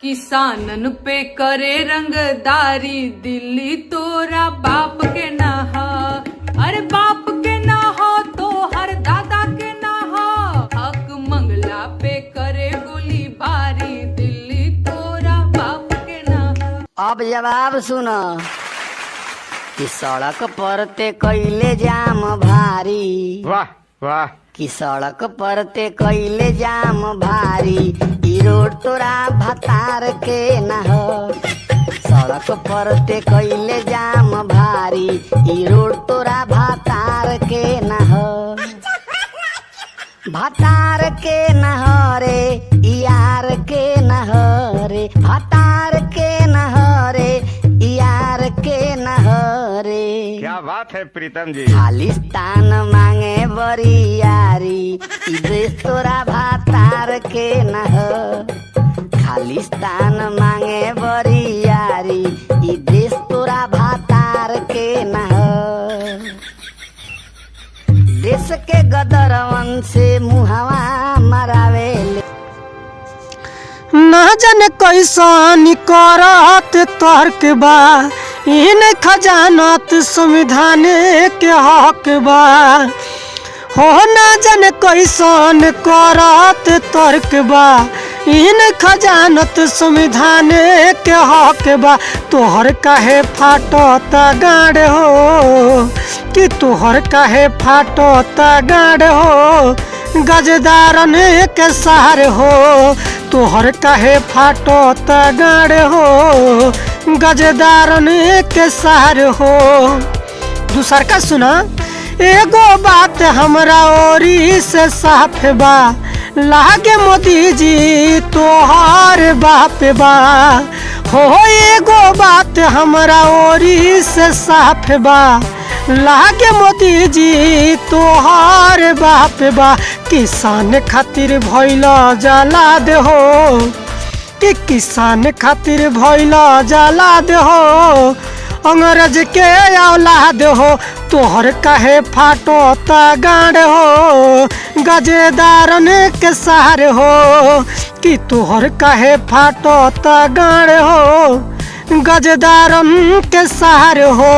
किसानन पे करे रंगदारी, दिल्ली तोरा बाप के ना हा। अरे बाप के ना हो तो हर दादा के ना हो। हक मंगला पे करे गोली बारी, दिल्ली तोरा बाप के ना हा। अब जवाब सुनो कि सड़क पर ते कैले जाम भारी। वाह वाह। कि सड़क पर ते कैले जाम भारी, ई रोड तोरा भतार के न हो। सड़क पर ते कैले जाम भारी, ई रोड तोरा भतार के न हो। भतार के न हो रे, यार के न हो रे। भतार के न हो रे, यार के न हो रे। क्या बात है प्रीतम जी। खालिस्तान मांगे बड़ी यारी, ई देश तोरा भतार के न हो। खालिस्तान मांगे बड़ी यारी, ई देश तोरा भतार के न हो। देश के गदरवन से मुहवा मरावेले। ना जाने कैसन करत तर्क बा, इन खजानत संविधान के हक बा। हो ना जाने कैसन करत तर्क बा, इन खजानत संविधान के हक बा। तोहर काहे फाटत गाड़ हो, कि तोहर काहे फाटत गाड़ हो। गजदारन के सहार हो, तोहर काहे फाटत गाड़ हो। गजदारन के सहार हो। दूसर का सुना, एगो बात हमरा ओरी से साफ बा, लागे मोदी जी तोहार बाप बा। हो एगो बात हमरा ओरी से साफ बा, लागे मोदी जी तोहार बाप बा। किसान खातिर भइला जला दे हो, कि किसान खातिर भइला जला दे हो। अंग्रेज के औलाद हो, तोहर काहे फाटत गाड़ हो। गजेदारन के सहार हो, कि तोहर काहे फाटत गाड़ हो। गजेदारन के सहार हो।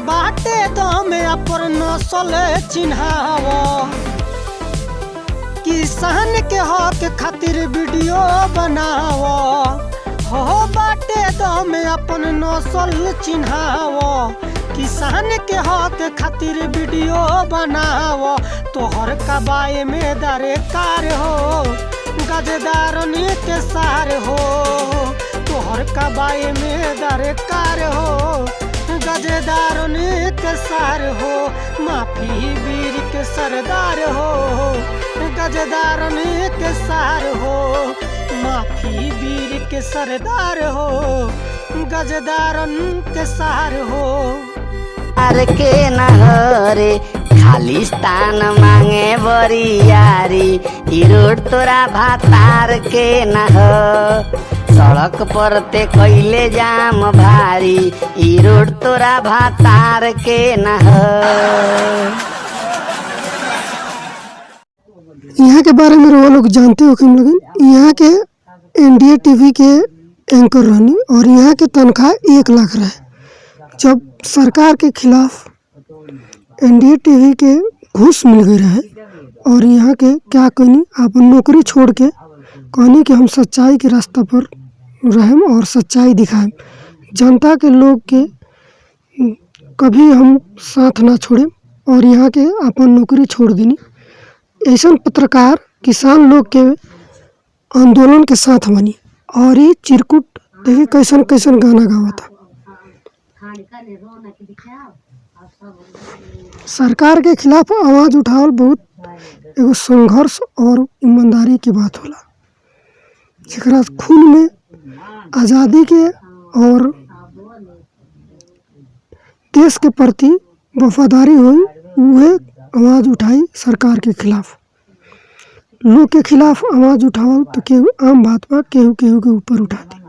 बाटे दम अपन नस्ल चिन्हाव, किसान के हक खातिर वीडियो बनाव। हो बाटे दम अपन नस्ल चिन्हाव, किसान के हक खातिर वीडियो बनाव। तोहर कबाए में दरकार हो, गजदारन के सहार हो। तोहर कबाए में दरकार हो, गजदारन के सहार हो। माफी वीर के सरदार हो, गजदारन के सहार हो। माफी वीर के सरदार हो, गजदारन के सहार हो। यार के न हो रे, खालिस्तान मांगे बड़ी यारी, ई रोड तोरा भतार के न हो। सड़क पर ते कैले जाम भारी, ई रोड तोरा भतार के न हो। यहाँ के बारे में वो लोग जानते हो कि यहाँ के एनडीए टीवी के एंकर रहनी, और यहाँ के तनख्वाह 1 लाख रहे। जब सरकार के खिलाफ एनडीए टीवी के घूस मिल गई रहे, और यहाँ के क्या कहनी, अपन नौकरी छोड़ के कहनी कि हम सच्चाई के रास्ता पर रहें और सच्चाई दिखाएं। जनता के लोग के कभी हम साथ ना छोड़े, और यहाँ के अपन नौकरी छोड़ देनी। ऐसा पत्रकार किसान लोग के आंदोलन के साथ बनी, और ये चिरकुट देखिए कैसन कैसन गाना गावा था। सरकार के खिलाफ आवाज उठावल बहुत एगो संघर्ष और ईमानदारी की बात होला। जेकरा खून में आज़ादी के और देश के प्रति वफादारी हुई, वह आवाज़ उठाई सरकार के खिलाफ। लोग के खिलाफ आवाज़ उठावल तो केहू आम बात बा, केहू केहू के ऊपर उठा दी।